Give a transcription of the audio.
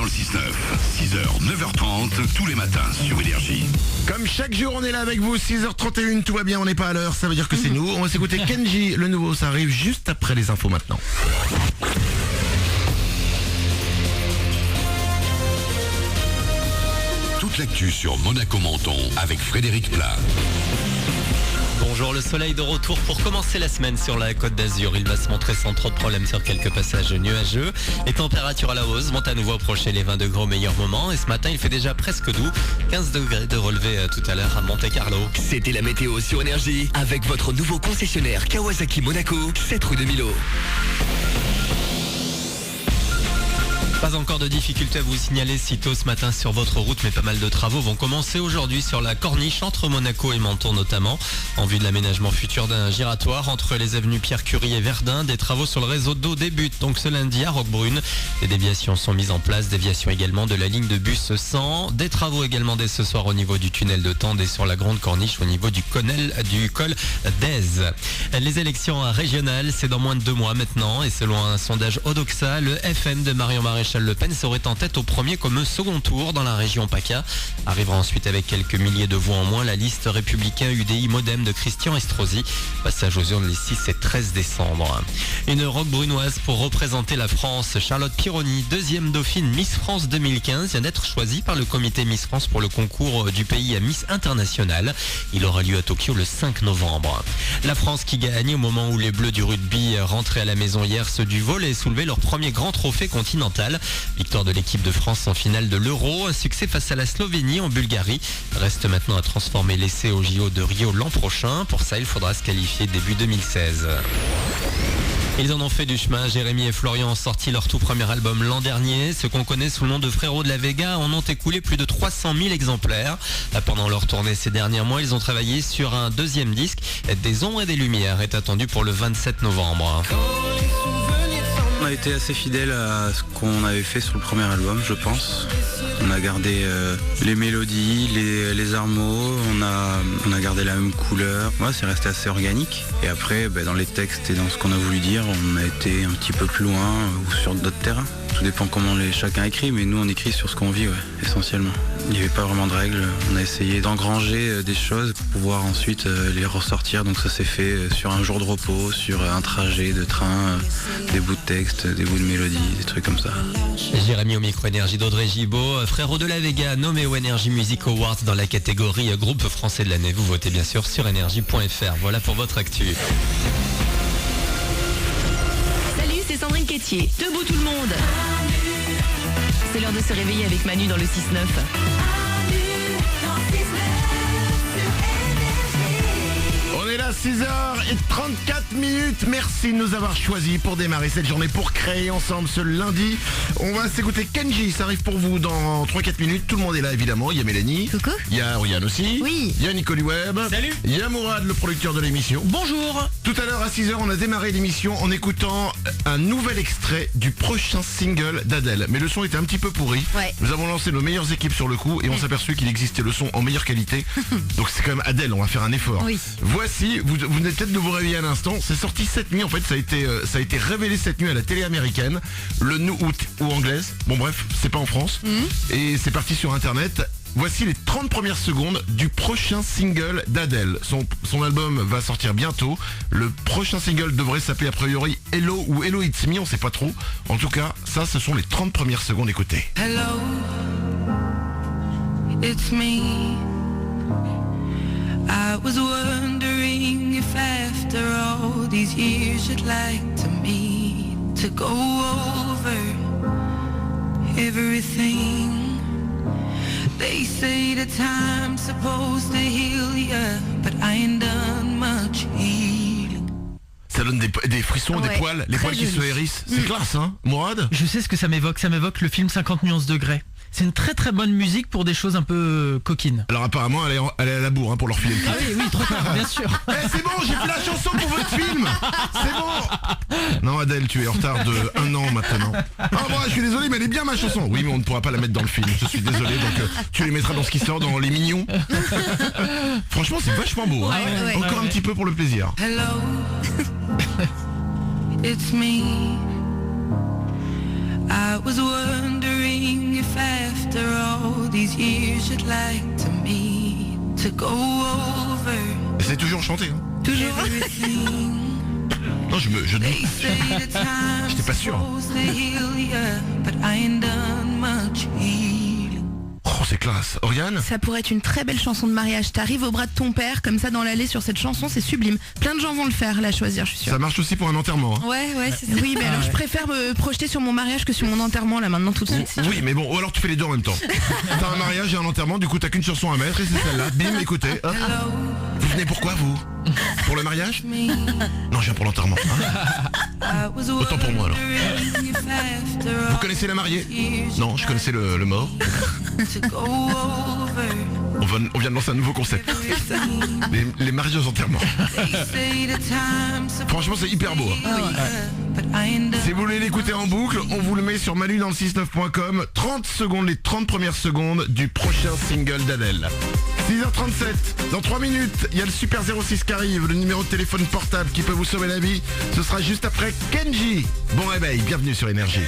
dans le 6-9. 6h, 9h30, tous les matins sur Énergie. Comme chaque jour, on est là avec vous, 6h31, tout va bien, on n'est pas à l'heure, ça veut dire que c'est nous. On va s'écouter Kenji, le nouveau, ça arrive juste après les infos maintenant. Toute l'actu sur Monaco Menton avec Frédéric Plat. Bonjour, le soleil de retour pour commencer la semaine sur la Côte d'Azur. Il va se montrer sans trop de problèmes sur quelques passages nuageux. Les températures à la hausse vont à nouveau approcher les 20 degrés au meilleur moment. Et ce matin, il fait déjà presque doux. 15 degrés de relevé tout à l'heure à Monte-Carlo. C'était la météo sur Énergie avec votre nouveau concessionnaire Kawasaki Monaco, 7 rue de Milo. Pas encore de difficultés à vous signaler si tôt ce matin sur votre route, mais pas mal de travaux vont commencer aujourd'hui sur la corniche entre Monaco et Menton notamment, en vue de l'aménagement futur d'un giratoire entre les avenues Pierre Curie et Verdun. Des travaux sur le réseau d'eau débutent donc ce lundi à Roquebrune. Des déviations sont mises en place, déviation également de la ligne de bus 100. Des travaux également dès ce soir au niveau du tunnel de Tende et sur la grande corniche au niveau du col d'Aise. Les élections régionales, c'est dans moins de 2 mois maintenant, et selon un sondage Odoxa, le FN de Marion Maréchal Le Pen serait en tête au premier comme au second tour dans la région PACA. Arrivera ensuite avec quelques milliers de voix en moins la liste républicain UDI Modem de Christian Estrosi. Passage aux urnes les 6 et 13 décembre. Une roquebrunoise pour représenter la France. Charlotte Pironi, deuxième dauphine Miss France 2015, vient d'être choisie par le comité Miss France pour le concours du pays à Miss International. Il aura lieu à Tokyo le 5 novembre. La France qui gagne au moment où les Bleus du rugby rentraient à la maison hier, ceux du volley et soulevaient leur premier grand trophée continental. Victoire de l'équipe de France en finale de l'Euro, un succès face à la Slovénie en Bulgarie. Reste maintenant à transformer l'essai au JO de Rio l'an prochain. Pour ça, il faudra se qualifier début 2016. Ils en ont fait du chemin. Jérémy et Florian ont sorti leur tout premier album l'an dernier. Ceux qu'on connaît sous le nom de Frérot de la Vega en ont écoulé plus de 300 000 exemplaires. Pendant leur tournée ces derniers mois, ils ont travaillé sur un deuxième disque. Des ombres et des lumières est attendu pour le 27 novembre. On a été assez fidèle à ce qu'on avait fait sur le premier album, je pense. On a gardé les mélodies, les armos, on a gardé la même couleur. Ouais, c'est resté assez organique. Et après, dans les textes et dans ce qu'on a voulu dire, on a été un petit peu plus loin ou sur d'autres terrains. Tout dépend comment chacun écrit, mais nous on écrit sur ce qu'on vit, essentiellement. Il n'y avait pas vraiment de règles. On a essayé d'engranger des choses pour pouvoir ensuite les ressortir. Donc ça s'est fait sur un jour de repos, sur un trajet de train, des bouts de texte, des bouts de mélodie, des trucs comme ça. Jérémy au micro Énergie d'Audrey Gibaud. Frérot de la Vega, nommé au Energy Music Awards dans la catégorie groupe français de l'année. Vous votez bien sûr sur energie.fr. Voilà pour votre actu. Salut, c'est Sandrine Quétier. Debout tout le monde. C'est l'heure de se réveiller avec Manu dans le 6-9. On est là, 6h34. Merci de nous avoir choisis pour démarrer cette journée, pour créer ensemble ce lundi. On va s'écouter Kenji, ça arrive pour vous dans 3-4 minutes. Tout le monde est là évidemment, il y a Mélanie. Coucou. Il y a Oriane aussi. Oui. Il y a Nicole Webb. Salut. Il y a Mourad, le producteur de l'émission. Bonjour. Tout à l'heure à 6h, on a démarré l'émission en écoutant un nouvel extrait du prochain single d'Adèle. Mais le son était un petit peu pourri. Ouais. Nous avons lancé nos meilleures équipes sur le coup et on s'est aperçu qu'il existait le son en meilleure qualité. Donc c'est quand même Adèle, on va faire un effort. Oui. Voici, vous venez peut-être de vous réveiller à l'instant, c'est sorti cette nuit en fait, ça a été révélé cette nuit à la télé américaine, ou anglaise, bon bref, c'est pas en France, et c'est parti sur internet. Voici les 30 premières secondes du prochain single d'Adèle. Son album va sortir bientôt. Le prochain single devrait s'appeler a priori Hello ou Hello It's Me, on sait pas trop. En tout cas, ça ce sont les 30 premières secondes, écoutez. Hello, it's me. I was wondering if after all these years you'd like to meet, to go over everything. They say the time's supposed to heal ya, but I ain't done much healing. Ça donne des frissons, Ouais, des poils, les très poils qui se joli. hérissent. C'est classe, hein, Mourad? Je sais ce que ça m'évoque le film 50 nuances degrés. C'est une très très bonne musique pour des choses un peu coquines. Alors apparemment, elle est à la bourre pour leur filer le titre. Ah oui, trop tard, bien sûr. Eh, c'est bon, j'ai fait la chanson pour votre film. C'est bon. Non, Adèle, tu es en retard de 1 an maintenant. Ah bon, je suis désolé, mais elle est bien ma chanson. Oui, mais on ne pourra pas la mettre dans le film. Je suis désolé, donc tu les mettras dans ce qui sort, dans Les Mignons. Franchement, c'est vachement beau. Hein. Ouais. Encore un petit peu pour le plaisir. Hello, it's me. I was wondering if after all these years you'd like to me to go over Et c'est toujours chanté. Hein. Toujours. everything. Non, je They doute. say the time's J'étais pas sûr. supposed to heal ya, but I ain't done much healing. Oh, c'est classe. Oriane? Ça pourrait être une très belle chanson de mariage. T'arrives au bras de ton père, comme ça dans l'allée sur cette chanson, c'est sublime. Plein de gens vont le faire, la choisir, je suis sûre. Ça marche aussi pour un enterrement. Hein. Ouais, c'est ça. Oui, mais alors je préfère me projeter sur mon mariage que sur mon enterrement, là, maintenant, tout de suite. Oui, mais bon, ou alors tu fais les deux en même temps. T'as un mariage et un enterrement, du coup t'as qu'une chanson à mettre et c'est celle-là. Bim, écoutez. Hop. Vous venez pourquoi vous? Pour le mariage? Non, je viens pour l'enterrement. Hein. Autant pour moi, alors. Vous connaissez la mariée? Non, je connaissais le mort. On vient de lancer un nouveau concept. Les mariages aux enterrements. Franchement, c'est hyper beau. Hein. Si vous voulez l'écouter en boucle, on vous le met sur manu dans le 69.com. 30 secondes, les 30 premières secondes du prochain single d'Adèle. 6h37, dans 3 minutes, il y a le Super 06 qui arrive, le numéro de téléphone portable qui peut vous sauver la vie. Ce sera juste après Kenji. Bon réveil, bienvenue sur Énergie.